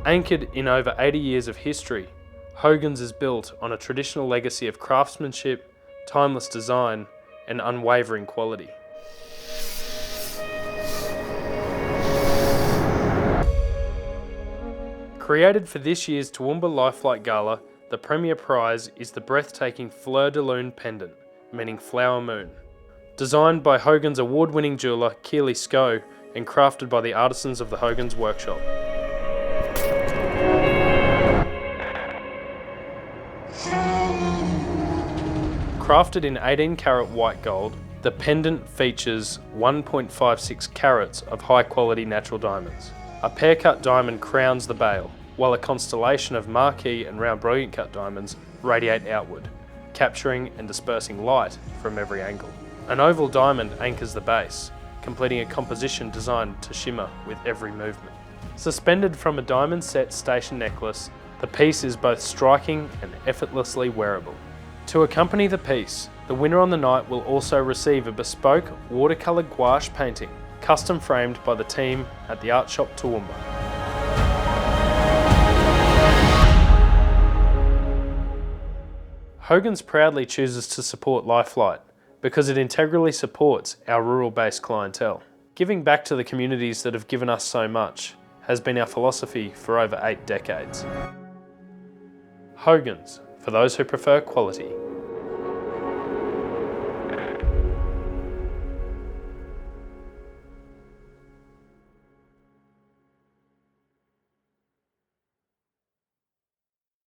Anchored in over 80 years of history, Hogans is built on a traditional legacy of craftsmanship, timeless design, and unwavering quality. Created for this year's Toowoomba LifeFlight Gala, the premier prize is the breathtaking Fleur De Lune pendant, meaning flower moon. Designed by Hogans award-winning jeweller Keelie Skou and crafted by the artisans of the Hogans workshop. Crafted in 18-carat white gold, the pendant features 1.56 carats of high-quality natural diamonds. A pear-cut diamond crowns the bale, while a constellation of marquise and round brilliant cut diamonds radiate outward, capturing and dispersing light from every angle. An oval diamond anchors the base, completing a composition designed to shimmer with every movement. Suspended from a diamond-set station necklace, the piece is both striking and effortlessly wearable. To accompany the piece, the winner on the night will also receive a bespoke watercolour gouache painting, custom framed by the team at the art shop Toowoomba. Hogans proudly chooses to support LifeFlight because it integrally supports our rural-based clientele. Giving back to the communities that have given us so much has been our philosophy for over 8 decades. Hogans, for those who prefer quality.